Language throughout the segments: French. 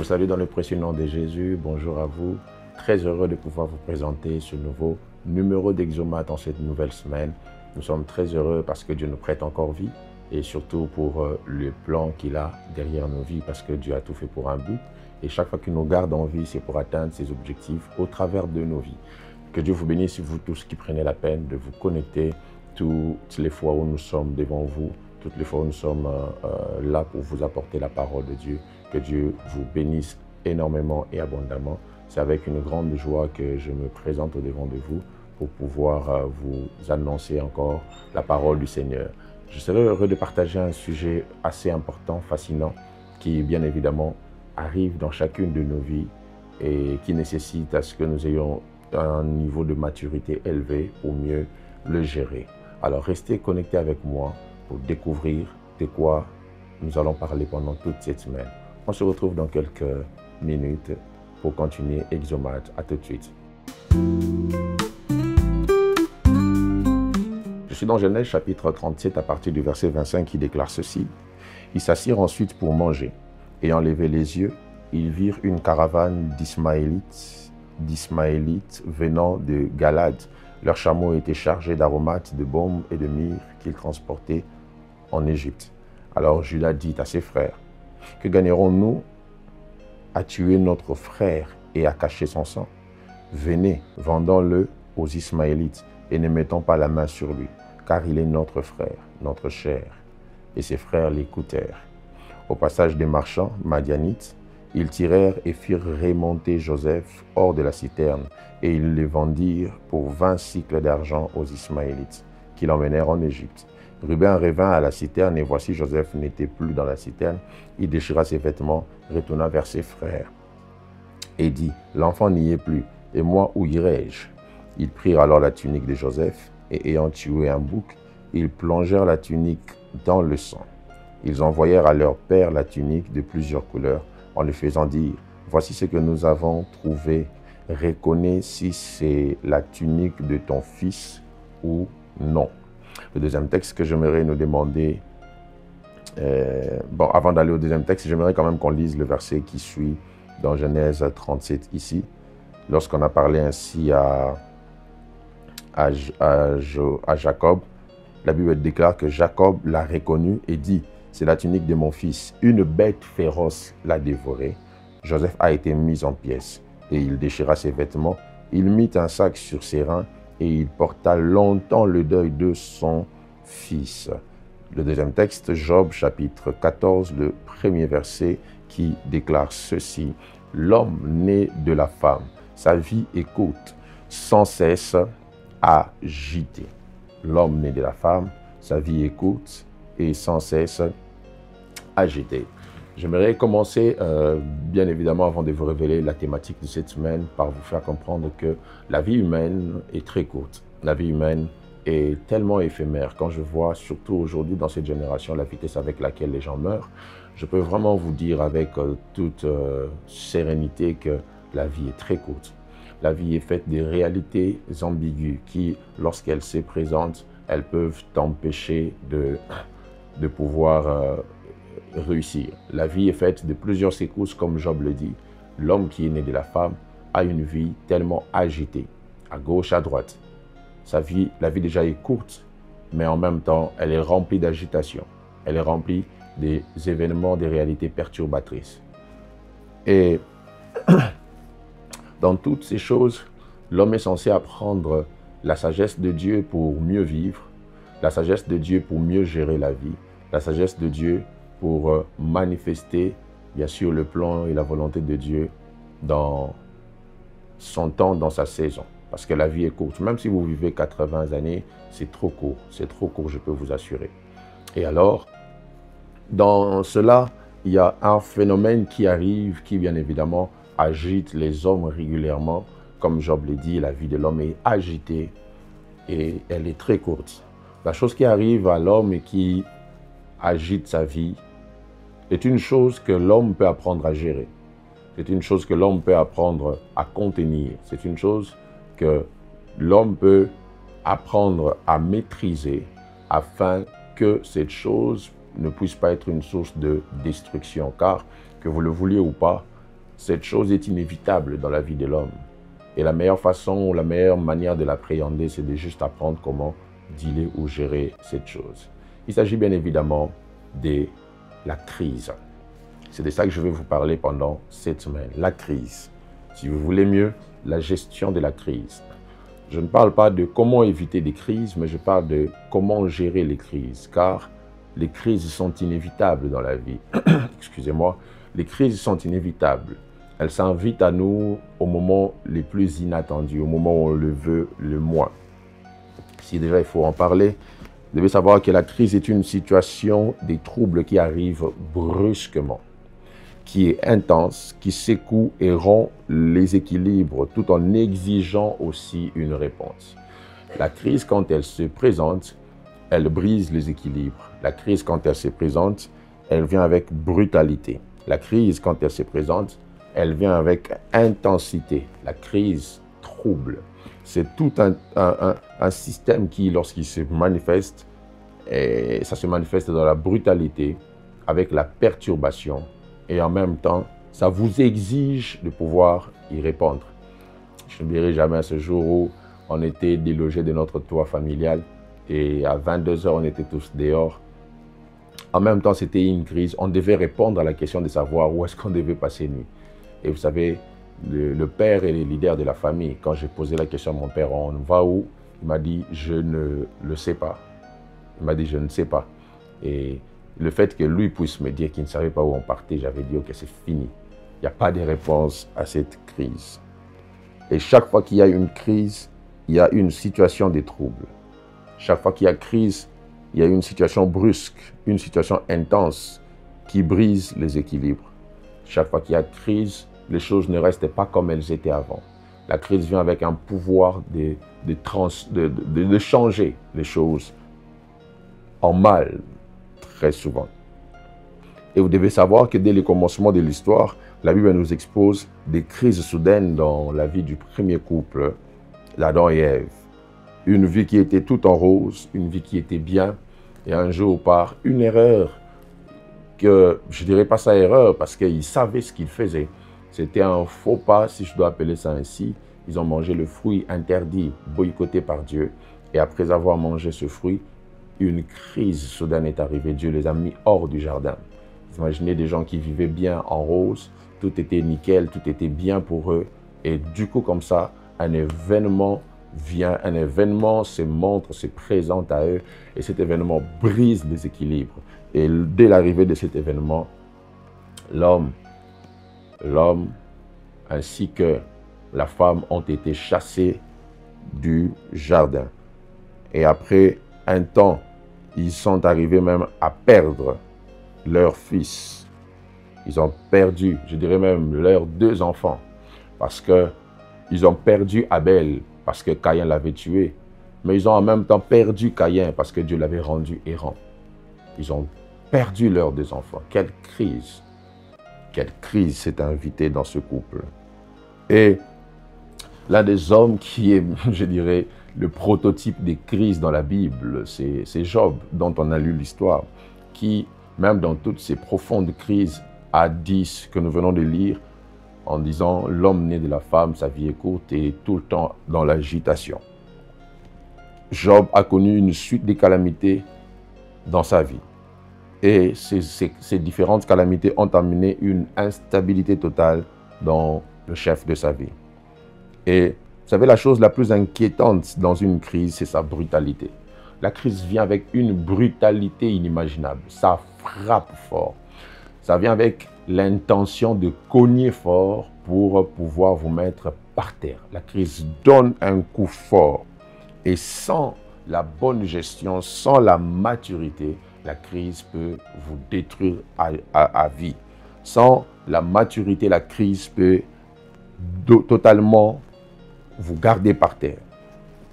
salue dans le précieux nom de Jésus. Bonjour à vous. Très heureux de pouvoir vous présenter ce nouveau numéro d'Exomate en cette nouvelle semaine. Nous sommes très heureux parce que Dieu nous prête encore vie et surtout pour le plan qu'il a derrière nos vies parce que Dieu a tout fait pour un but. Et chaque fois qu'il nous garde en vie, c'est pour atteindre ses objectifs au travers de nos vies. Que Dieu vous bénisse, vous tous qui prenez la peine de vous connecter toutes les fois où nous sommes devant vous, toutes les fois où nous sommes là pour vous apporter la parole de Dieu. Que Dieu vous bénisse énormément et abondamment. C'est avec une grande joie que je me présente au devant de vous pour pouvoir vous annoncer encore la parole du Seigneur. Je serai heureux de partager un sujet assez important, fascinant, qui bien évidemment arrive dans chacune de nos vies et qui nécessite à ce que nous ayons un niveau de maturité élevé pour mieux le gérer. Alors restez connectés avec moi pour découvrir de quoi nous allons parler pendant toute cette semaine. On se retrouve dans quelques minutes pour continuer Exomate. À tout de suite. Je suis dans Genèse chapitre 37 à partir du verset 25 qui déclare ceci. Ils s'assirent ensuite pour manger. Ayant levé les yeux, ils virent une caravane d'Ismaélites venant de Galade. Leurs chameaux étaient chargés d'aromates, de baume et de myrrhe qu'ils transportaient en Égypte. Alors Judas dit à ses frères, « Que gagnerons-nous à tuer notre frère et à cacher son sang? Venez, vendons-le aux Ismaélites et ne mettons pas la main sur lui, car il est notre frère, notre chair. » Et ses frères l'écoutèrent. Au passage des marchands madianites, ils tirèrent et firent remonter Joseph hors de la citerne, et ils le vendirent pour 20 cycles d'argent aux Ismaélites, qui l'emmenèrent en Égypte. Ruben revint à la citerne, et voici Joseph n'était plus dans la citerne. Il déchira ses vêtements, retourna vers ses frères, et dit, « L'enfant n'y est plus, et moi où irai-je » Ils prirent alors la tunique de Joseph, et ayant tué un bouc, ils plongèrent la tunique dans le sang. Ils envoyèrent à leur père la tunique de plusieurs couleurs, en lui faisant dire, « Voici ce que nous avons trouvé. Reconnais si c'est la tunique de ton fils ou non. » Le deuxième texte que j'aimerais nous demander, avant d'aller au deuxième texte, j'aimerais quand même qu'on lise le verset qui suit dans Genèse 37 ici. Lorsqu'on a parlé ainsi à Jacob, la Bible déclare que Jacob l'a reconnu et dit, « C'est la tunique de mon fils. Une bête féroce l'a dévoré. » Joseph a été mis en pièces et il déchira ses vêtements. Il mit un sac sur ses reins et il porta longtemps le deuil de son fils. Le deuxième texte, Job chapitre 14, le premier verset qui déclare ceci. « L'homme né de la femme, sa vie est courte, sans cesse agité. » L'homme né de la femme, sa vie est courte et sans cesse agité. J'aimerais commencer, bien évidemment, avant de vous révéler la thématique de cette semaine, par vous faire comprendre que la vie humaine est très courte. La vie humaine est tellement éphémère. Quand je vois, surtout aujourd'hui, dans cette génération, la vitesse avec laquelle les gens meurent, je peux vraiment vous dire avec toute sérénité que la vie est très courte. La vie est faite de réalités ambiguës qui, lorsqu'elles se présentent, elles peuvent t'empêcher de pouvoir réussir. La vie est faite de plusieurs secousses, comme Job le dit. L'homme qui est né de la femme a une vie tellement agitée, à gauche, à droite. La vie déjà est courte, mais en même temps, elle est remplie d'agitation. Elle est remplie des événements, des réalités perturbatrices. Et dans toutes ces choses, l'homme est censé apprendre la sagesse de Dieu pour mieux vivre, la sagesse de Dieu pour mieux gérer la vie, la sagesse de Dieu pour manifester, bien sûr, le plan et la volonté de Dieu dans son temps, dans sa saison. Parce que la vie est courte. Même si vous vivez 80 années, c'est trop court. C'est trop court, je peux vous assurer. Et alors, dans cela, il y a un phénomène qui arrive, qui bien évidemment agite les hommes régulièrement. Comme Job l'a dit, la vie de l'homme est agitée et elle est très courte. La chose qui arrive à l'homme et qui agite sa vie est une chose que l'homme peut apprendre à gérer. C'est une chose que l'homme peut apprendre à contenir. C'est une chose que l'homme peut apprendre à maîtriser afin que cette chose ne puisse pas être une source de destruction. Car, que vous le vouliez ou pas, Cette chose est inévitable dans la vie de l'homme. Et la meilleure façon, la meilleure manière de l'appréhender, c'est de juste apprendre comment dealer ou gérer cette chose. Il s'agit bien évidemment de la crise. C'est de ça que je vais vous parler pendant cette semaine, la crise. Si vous voulez mieux, la gestion de la crise. Je ne parle pas de comment éviter des crises, mais je parle de comment gérer les crises, car les crises sont inévitables dans la vie. Excusez-moi, les crises sont inévitables. Elles s'invitent à nous au moment les plus inattendus, au moment où on le veut le moins. Si déjà il faut en parler, vous devez savoir que la crise est une situation des troubles qui arrivent brusquement, qui est intense, qui secoue et rompt les équilibres tout en exigeant aussi une réponse. La crise, quand elle se présente, elle brise les équilibres. La crise, quand elle se présente, elle vient avec brutalité. La crise, quand elle se présente, elle vient avec intensité. La crise trouble. C'est tout un système qui, lorsqu'il se manifeste, et ça se manifeste dans la brutalité, avec la perturbation, et en même temps, ça vous exige de pouvoir y répondre. Je n'oublierai jamais ce jour où on était délogés de notre toit familial et à 22 h, on était tous dehors. En même temps, c'était une crise. On devait répondre à la question de savoir où est-ce qu'on devait passer nuit. Et vous savez, le père est le leader de la famille. Quand j'ai posé la question à mon père, on va où? Il m'a dit, je ne le sais pas. Il m'a dit, je ne sais pas. Et le fait que lui puisse me dire qu'il ne savait pas où on partait, j'avais dit, ok, c'est fini. Il n'y a pas de réponse à cette crise. Et chaque fois qu'il y a une crise, il y a une situation de trouble. Chaque fois qu'il y a crise, il y a une situation brusque, une situation intense qui brise les équilibres. Chaque fois qu'il y a crise, les choses ne restent pas comme elles étaient avant. La crise vient avec un pouvoir de changer les choses en mal, très souvent. Et vous devez savoir que dès le commencement de l'histoire, la Bible nous expose des crises soudaines dans la vie du premier couple, l'Adam et Ève. Une vie qui était toute en rose, une vie qui était bien, et un jour par une erreur, que je ne dirais pas ça erreur parce qu'ils savaient ce qu'ils faisaient. C'était un faux pas, si je dois appeler ça ainsi. Ils ont mangé le fruit interdit, boycotté par Dieu. Et après avoir mangé ce fruit, une crise soudaine est arrivée. Dieu les a mis hors du jardin. Vous imaginez des gens qui vivaient bien en rose, tout était nickel, tout était bien pour eux. Et du coup, comme ça, un événement vient, un événement se montre, se présente à eux. Et cet événement brise les équilibres. Et dès l'arrivée de cet événement, l'homme ainsi que la femme ont été chassés du jardin. Et après un temps, ils sont arrivés même à perdre leur fils. Ils ont perdu, je dirais même, leurs 2 enfants. Parce qu'ils ont perdu Abel, parce que Caïn l'avait tué. Mais ils ont en même temps perdu Caïn, parce que Dieu l'avait rendu errant. Ils ont perdu leurs 2 enfants. Quelle crise! Quelle crise s'est invitée dans ce couple. Et l'un des hommes qui est, je dirais, le prototype des crises dans la Bible, c'est Job, dont on a lu l'histoire, qui, même dans toutes ces profondes crises, a dit ce que nous venons de lire, en disant « L'homme né de la femme, sa vie est courte et tout le temps dans l'agitation ». Job a connu une suite de calamités dans sa vie. Et ces différentes calamités ont amené une instabilité totale dans le chef de sa vie. Et vous savez, la chose la plus inquiétante dans une crise, c'est sa brutalité. La crise vient avec une brutalité inimaginable. Ça frappe fort. Ça vient avec l'intention de cogner fort pour pouvoir vous mettre par terre. La crise donne un coup fort. Et sans la bonne gestion, sans la maturité, la crise peut vous détruire à vie. Sans la maturité, la crise peut totalement vous garder par terre.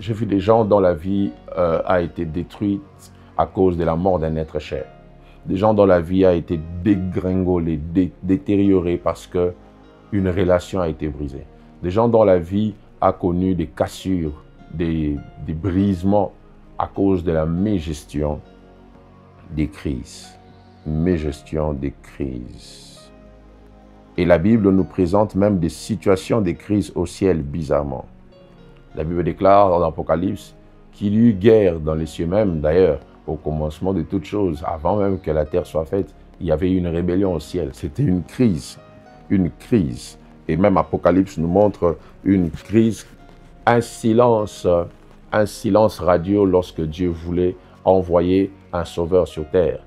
J'ai vu des gens dont la vie a été détruite à cause de la mort d'un être cher. Des gens dont la vie a été dégringolée, détériorée parce qu'une relation a été brisée. Des gens dont la vie a connu des cassures, des brisements à cause de la mégestion des crises. Mégestion des crises. Et la Bible nous présente même des situations, des crises au ciel, bizarrement. La Bible déclare dans l'Apocalypse qu'il y eut guerre dans les cieux même, d'ailleurs, au commencement de toutes choses, avant même que la terre soit faite, il y avait une rébellion au ciel. C'était une crise, une crise. Et même Apocalypse nous montre une crise, un silence radio lorsque Dieu voulait envoyer un sauveur sur terre.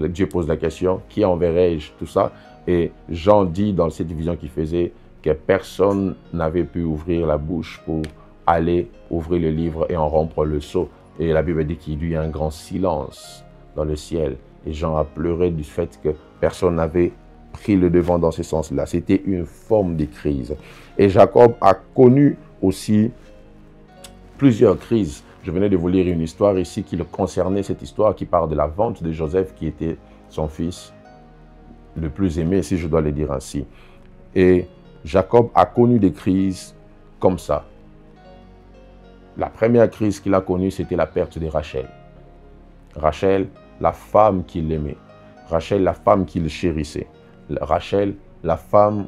Dieu pose la question, qui enverrai-je? Tout ça. Et Jean dit dans cette vision qu'il faisait que personne n'avait pu ouvrir la bouche pour aller ouvrir le livre et en rompre le sceau. Et la Bible dit qu'il y eut un grand silence dans le ciel. Et Jean a pleuré du fait que personne n'avait pris le devant dans ce sens-là. C'était une forme de crise. Et Jacob a connu aussi plusieurs crises. Je venais de vous lire une histoire ici qui le concernait, cette histoire qui parle de la vente de Joseph, qui était son fils le plus aimé, si je dois le dire ainsi. Et Jacob a connu des crises comme ça. La première crise qu'il a connue, c'était la perte de Rachel. Rachel, la femme qu'il aimait. Rachel, la femme qu'il chérissait. Rachel, la femme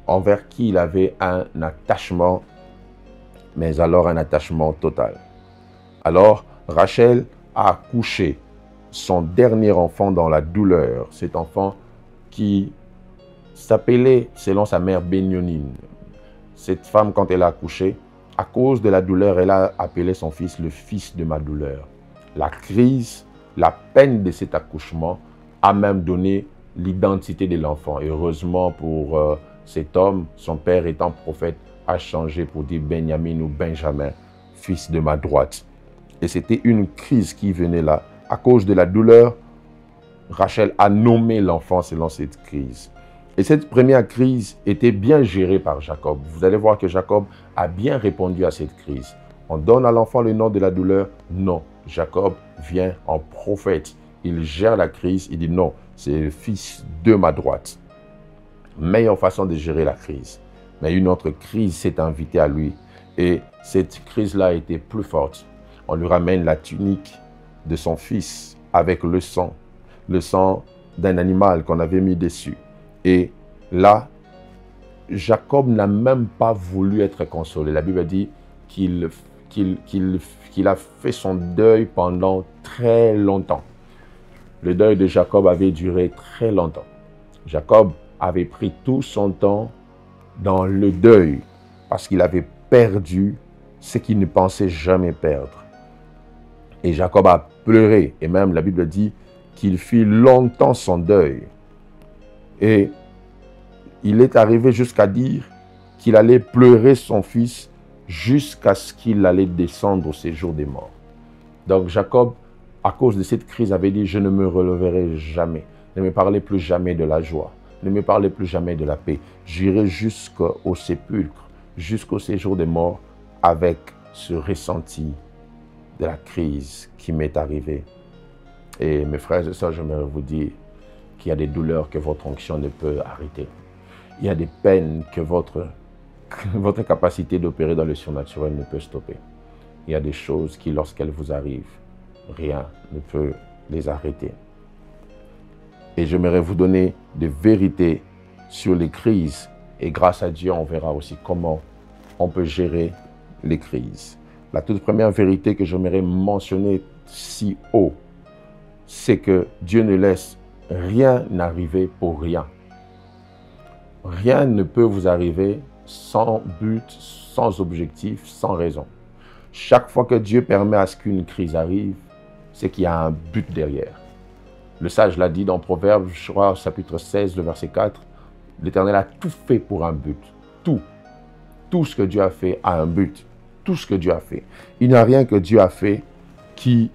envers qui il avait un attachement, mais alors un attachement total. Alors, Rachel a accouché son dernier enfant dans la douleur. Cet enfant qui s'appelait, selon sa mère, Bénionine. Cette femme, quand elle a accouché, à cause de la douleur, elle a appelé son fils le fils de ma douleur. La crise, la peine de cet accouchement a même donné l'identité de l'enfant. Heureusement pour cet homme, son père étant prophète, a changé pour dire Benjamin ou Benjamin, fils de ma droite. Et c'était une crise qui venait là. À cause de la douleur, Rachel a nommé l'enfant selon cette crise. Et cette première crise était bien gérée par Jacob. Vous allez voir que Jacob a bien répondu à cette crise. On donne à l'enfant le nom de la douleur? Non. Jacob vient en prophète. Il gère la crise. Il dit non, c'est le fils de ma droite. Meilleure façon de gérer la crise. Mais une autre crise s'est invitée à lui. Et cette crise-là a été plus forte. On lui ramène la tunique de son fils avec le sang d'un animal qu'on avait mis dessus. Et là, Jacob n'a même pas voulu être consolé. La Bible dit qu'il a fait son deuil pendant très longtemps. Le deuil de Jacob avait duré très longtemps. Jacob avait pris tout son temps dans le deuil parce qu'il avait perdu ce qu'il ne pensait jamais perdre. Et Jacob a pleuré. Et même la Bible dit qu'il fit longtemps son deuil. Et il est arrivé jusqu'à dire qu'il allait pleurer son fils jusqu'à ce qu'il allait descendre au séjour des morts. Donc Jacob, à cause de cette crise, avait dit « Je ne me releverai jamais. Ne me parlez plus jamais de la joie. Ne me parlez plus jamais de la paix. J'irai jusqu'au sépulcre, jusqu'au séjour des morts avec ce ressenti de la crise qui m'est arrivée. » Et mes frères et sœurs, j'aimerais vous dire qu'il y a des douleurs que votre onction ne peut arrêter. Il y a des peines que votre capacité d'opérer dans le surnaturel ne peut stopper. Il y a des choses qui, lorsqu'elles vous arrivent, rien ne peut les arrêter. Et j'aimerais vous donner des vérités sur les crises. Et grâce à Dieu, on verra aussi comment on peut gérer les crises. La toute première vérité que j'aimerais mentionner si haut, c'est que Dieu ne laisse rien arriver pour rien. Rien ne peut vous arriver sans but, sans objectif, sans raison. Chaque fois que Dieu permet à ce qu'une crise arrive, c'est qu'il y a un but derrière. Le sage l'a dit dans Proverbes, je crois, chapitre 16, le verset 4, l'Éternel a tout fait pour un but. Tout. Tout ce que Dieu a fait a un but. Tout ce que Dieu a fait. Il n'y a rien que Dieu a fait qui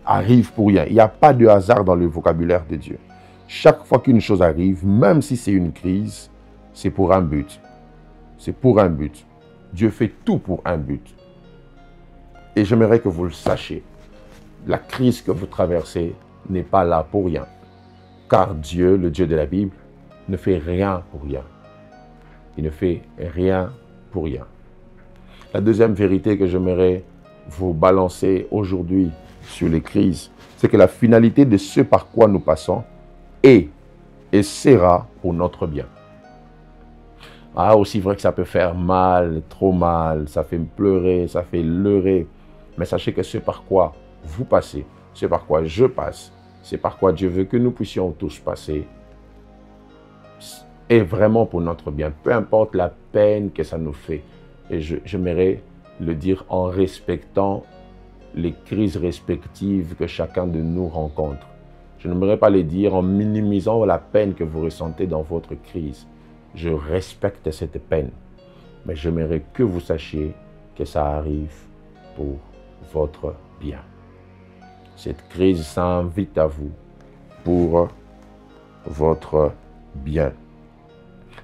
arrive pour rien. Il n'y a pas de hasard dans le vocabulaire de Dieu. Chaque fois qu'une chose arrive, même si c'est une crise, c'est pour un but. C'est pour un but. Dieu fait tout pour un but. Et j'aimerais que vous le sachiez. La crise que vous traversez n'est pas là pour rien. Car Dieu, le Dieu de la Bible, ne fait rien pour rien. Il ne fait rien pour rien. La deuxième vérité que j'aimerais vous balancer aujourd'hui sur les crises, c'est que la finalité de ce par quoi nous passons est et sera pour notre bien. Ah, aussi vrai que ça peut faire mal, trop mal, ça fait pleurer, ça fait leurrer. Mais sachez que c'est par quoi vous passez, c'est par quoi je passe, c'est par quoi Dieu veut que nous puissions tous passer, est vraiment pour notre bien, peu importe la peine que ça nous fait. Et j'aimerais le dire en respectant les crises respectives que chacun de nous rencontre. Je n'aimerais pas le dire en minimisant la peine que vous ressentez dans votre crise. Je respecte cette peine, mais j'aimerais que vous sachiez que ça arrive pour votre bien. Cette crise s'invite à vous pour votre bien.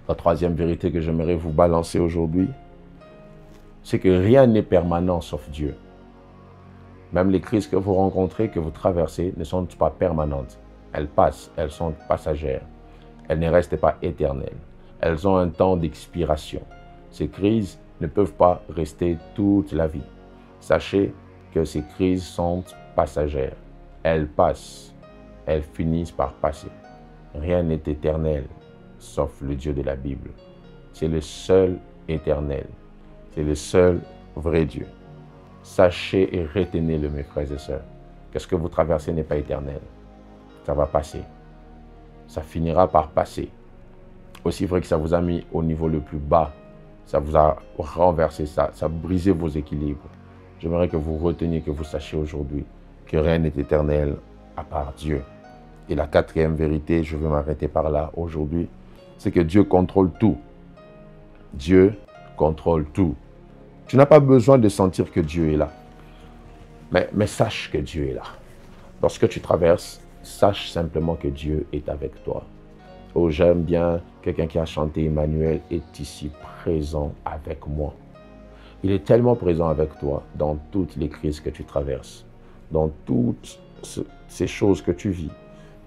La troisième vérité que j'aimerais vous balancer aujourd'hui, c'est que rien n'est permanent sauf Dieu. Même les crises que vous rencontrez, que vous traversez, ne sont pas permanentes. Elles passent, elles sont passagères. Elles ne restent pas éternelles. Elles ont un temps d'expiration. Ces crises ne peuvent pas rester toute la vie. Sachez que ces crises sont passagères. Elles passent, elles finissent par passer. Rien n'est éternel, sauf le Dieu de la Bible. C'est le seul éternel. C'est le seul vrai Dieu. Sachez et retenez-le, mes frères et sœurs, que ce que vous traversez n'est pas éternel. Ça va passer. Ça finira par passer. Aussi vrai que ça vous a mis au niveau le plus bas, ça vous a renversé, ça a brisé vos équilibres. J'aimerais que vous reteniez, que vous sachiez aujourd'hui que rien n'est éternel à part Dieu. Et la quatrième vérité, je veux m'arrêter par là aujourd'hui, c'est que Dieu contrôle tout. Dieu contrôle tout. Tu n'as pas besoin de sentir que Dieu est là. Mais sache que Dieu est là. Lorsque tu traverses, sache simplement que Dieu est avec toi. Oh, j'aime bien quelqu'un qui a chanté Emmanuel est ici présent avec moi. Il est tellement présent avec toi dans toutes les crises que tu traverses, dans toutes ces choses que tu vis.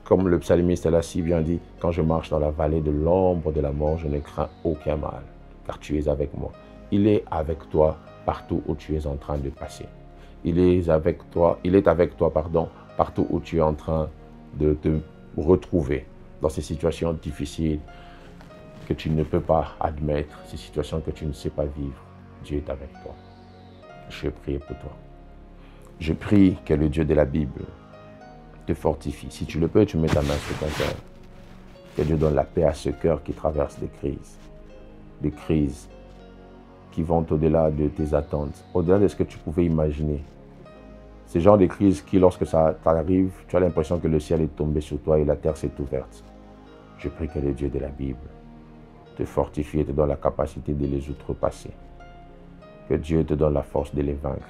Comme le psalmiste l'a si bien dit, quand je marche dans la vallée de l'ombre de la mort, je ne crains aucun mal, car tu es avec moi. Il est avec toi partout où tu es en train de passer. Il est avec toi, partout où tu es en train de te retrouver. Dans ces situations difficiles que tu ne peux pas admettre, ces situations que tu ne sais pas vivre, Dieu est avec toi. Je prie pour toi. Je prie que le Dieu de la Bible te fortifie. Si tu le peux, tu mets ta main sur ton cœur. Que Dieu donne la paix à ce cœur qui traverse des crises qui vont au-delà de tes attentes, au-delà de ce que tu pouvais imaginer. C'est genre de crise qui, lorsque ça t'arrive, tu as l'impression que le ciel est tombé sur toi et la terre s'est ouverte. Je prie que le Dieu de la Bible te fortifie et te donne la capacité de les outrepasser. Que Dieu te donne la force de les vaincre.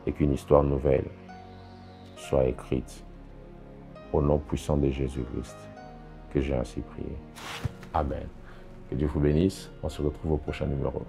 Et qu'une histoire nouvelle soit écrite au nom puissant de Jésus-Christ, que j'ai ainsi prié. Amen. Que Dieu vous bénisse. On se retrouve au prochain numéro.